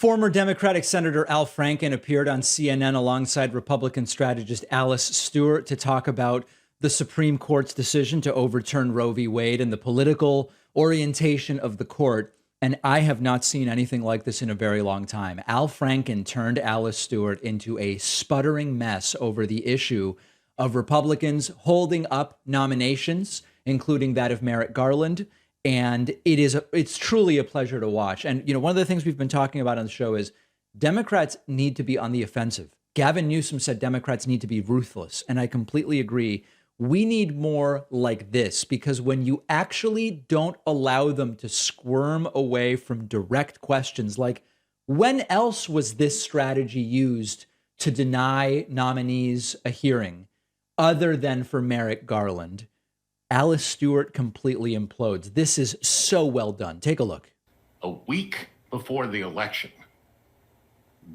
Former Democratic Senator Al Franken appeared on CNN alongside Republican strategist Alice Stewart to talk about the Supreme Court's decision to overturn Roe v. Wade and the political orientation of the court. And I have not seen anything like this in a very long time. Al Franken turned Alice Stewart into a sputtering mess over the issue of Republicans holding up nominations, including that of Merrick Garland. And it's truly a pleasure to watch. And, one of the things we've been talking about on the show is Democrats need to be on the offensive. Gavin Newsom said Democrats need to be ruthless. And I completely agree. We need more like this, because when you actually don't allow them to squirm away from direct questions, like when else was this strategy used to deny nominees a hearing other than for Merrick Garland? Alice Stewart completely implodes. This is so well done. Take a look. A week before the election,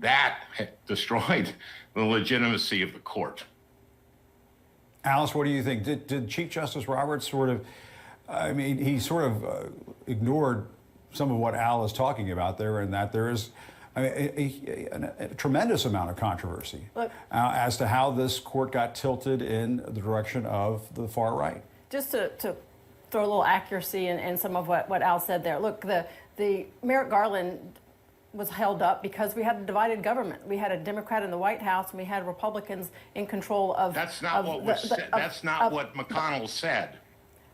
that destroyed the legitimacy of the court. Alice, what do you think? Did Chief Justice Roberts he sort of ignored some of what Al is talking about there, and that there is a tremendous amount of controversy as to how this court got tilted in the direction of the far right. Just to throw a little accuracy in some of what Al said there. Look, the Merrick Garland was held up because we had a divided government. We had a Democrat in the White House, and we had Republicans in control of. That's not what was said. That's not what McConnell said.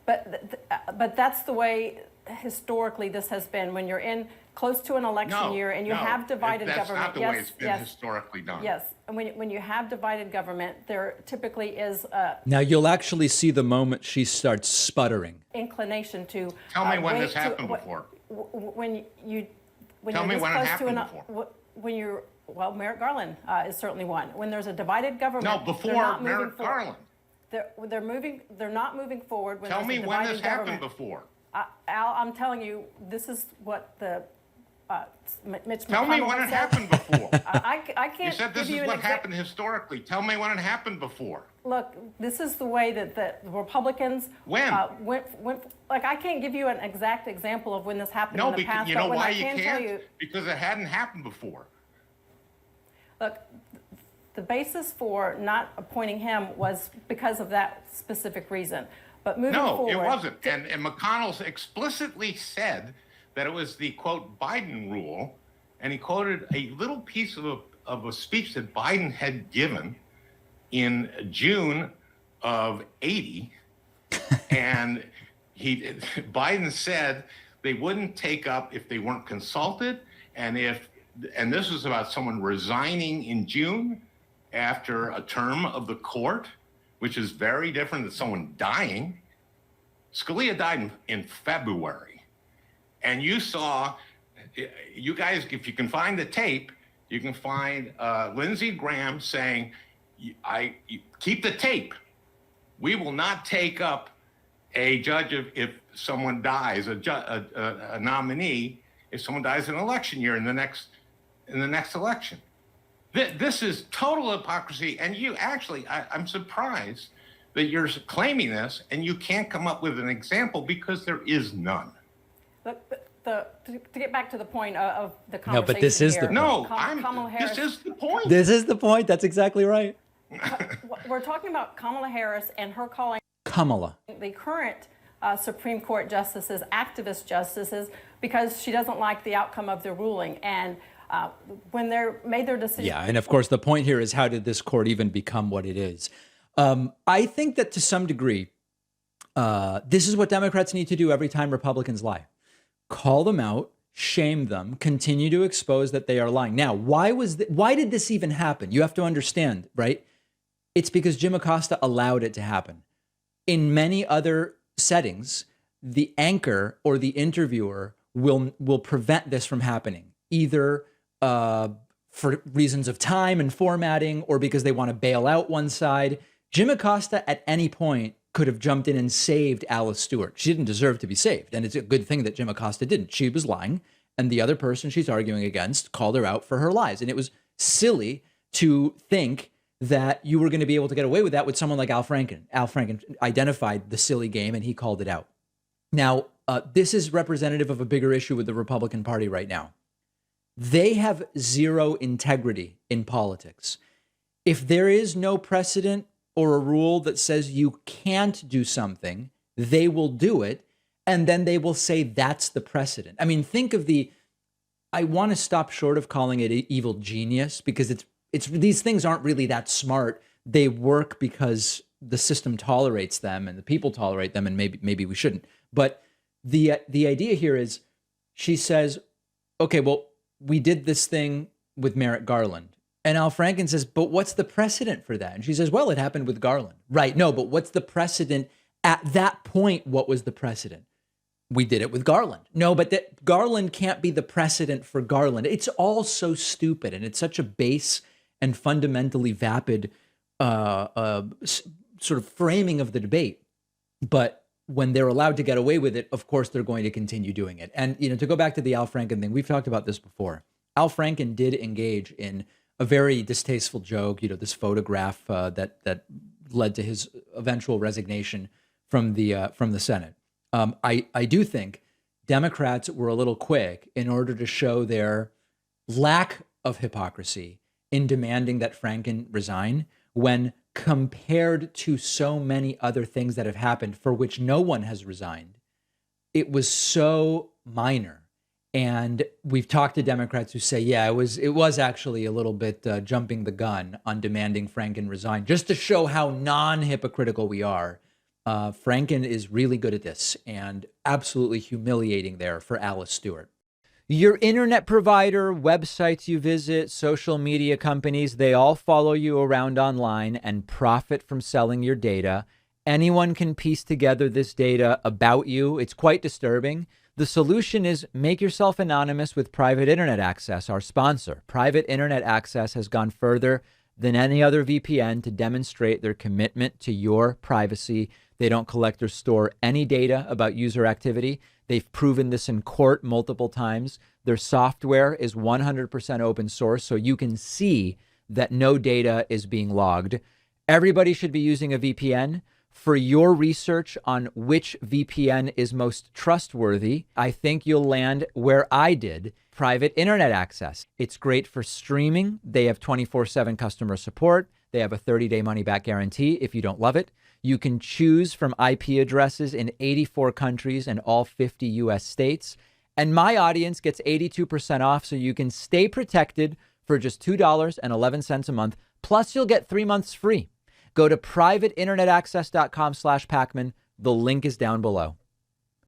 But that's the way historically this has been. When you're in close to an election year and you have divided government. That's not the way it's been historically done. Yes, and when you have divided government, there typically is Now you'll actually see the moment she starts sputtering. Inclination to. Tell me when this happened before. Tell me when it happened before. Merrick Garland is certainly one. When there's a divided government. No, before Merrick Garland. They're not moving forward. Tell me when this happened before. Al, I'm telling you, this is what the Mitch McConnell Tell me when it happened before. I can't. You said this is what happened historically. Tell me when it happened before. Look, this is the way that the Republicans went. Like, I can't give you an exact example of when this happened in the past. No, you know why you can't? Tell you, because it hadn't happened before. Look, the basis for not appointing him was because of that specific reason. But moving forward, it wasn't. And McConnell explicitly said that it was the, quote, Biden rule. And he quoted a little piece of a speech that Biden had given in June of '80. And Biden said they wouldn't take up if they weren't consulted. And this was about someone resigning in June after a term of the court, which is very different than someone dying. Scalia died in February. And you saw, you guys, if you can find the tape, you can find Lindsey Graham saying, keep the tape. We will not take up a judge if someone dies, a nominee, if someone dies in an election year in the next election. This is total hypocrisy. And you actually, I'm surprised that you're claiming this and you can't come up with an example because there is none. Look, to get back to the point of the conversation. No, but this is here, the point. This is the point. This is the point. That's exactly right. We're talking about Kamala Harris and her calling the current Supreme Court justices activist justices because she doesn't like the outcome of the ruling. And when they made their decision. Yeah, and of course, the point here is how did this court even become what it is? I think that to some degree, this is what Democrats need to do every time Republicans lie. Call them out, shame them, continue to expose that they are lying. Now, why did this even happen? You have to understand, right? It's because Jim Acosta allowed it to happen. In many other settings, the anchor or the interviewer will prevent this from happening, either for reasons of time and formatting or because they want to bail out one side. Jim Acosta at any point could have jumped in and saved Alice Stewart. She didn't deserve to be saved. And it's a good thing that Jim Acosta didn't. She was lying. And the other person she's arguing against called her out for her lies. And it was silly to think that you were going to be able to get away with that with someone like Al Franken. Al Franken identified the silly game and he called it out. Now, this is representative of a bigger issue with the Republican Party right now. They have zero integrity in politics. If there is no precedent or a rule that says you can't do something, they will do it. And then they will say that's the precedent. I mean, think of I want to stop short of calling it evil genius, because it's these things aren't really that smart. They work because the system tolerates them and the people tolerate them, and maybe we shouldn't. But the idea here is, she says, okay, well, we did this thing with Merrick Garland. And Al Franken says, but what's the precedent for that? And she says, well, it happened with Garland. Right. No, but what's the precedent at that point? What was the precedent? We did it with Garland. No, but that Garland can't be the precedent for Garland. It's all so stupid, and it's such a base and fundamentally vapid sort of framing of the debate. But when they're allowed to get away with it, of course, they're going to continue doing it. And, to go back to the Al Franken thing, we've talked about this before. Al Franken did engage in a very distasteful joke, this photograph that led to his eventual resignation from the Senate. I do think Democrats were a little quick in order to show their lack of hypocrisy in demanding that Franken resign, when compared to so many other things that have happened for which no one has resigned, it was so minor. And we've talked to Democrats who say, yeah, it was actually a little bit jumping the gun on demanding Franken resign, just to show how non-hypocritical we are. Franken is really good at this, and absolutely humiliating there for Alice Stewart. Your internet provider, websites you visit, social media companies, they all follow you around online and profit from selling your data. Anyone can piece together this data about you. It's quite disturbing. The solution is make yourself anonymous with Private Internet Access, our sponsor. Private Internet Access has gone further than any other VPN to demonstrate their commitment to your privacy. They don't collect or store any data about user activity. They've proven this in court multiple times. Their software is 100% open source, so you can see that no data is being logged. Everybody should be using a VPN. For your research on which VPN is most trustworthy, I think you'll land where I did, Private Internet Access. It's great for streaming. They have 24/7 customer support. They have a 30-day money-back guarantee if you don't love it. You can choose from IP addresses in 84 countries and all 50 US states. And my audience gets 82% off, so you can stay protected for just $2.11 a month. Plus, you'll get 3 months free. Go to privateinternetaccess.com/Pacman. The link is down below.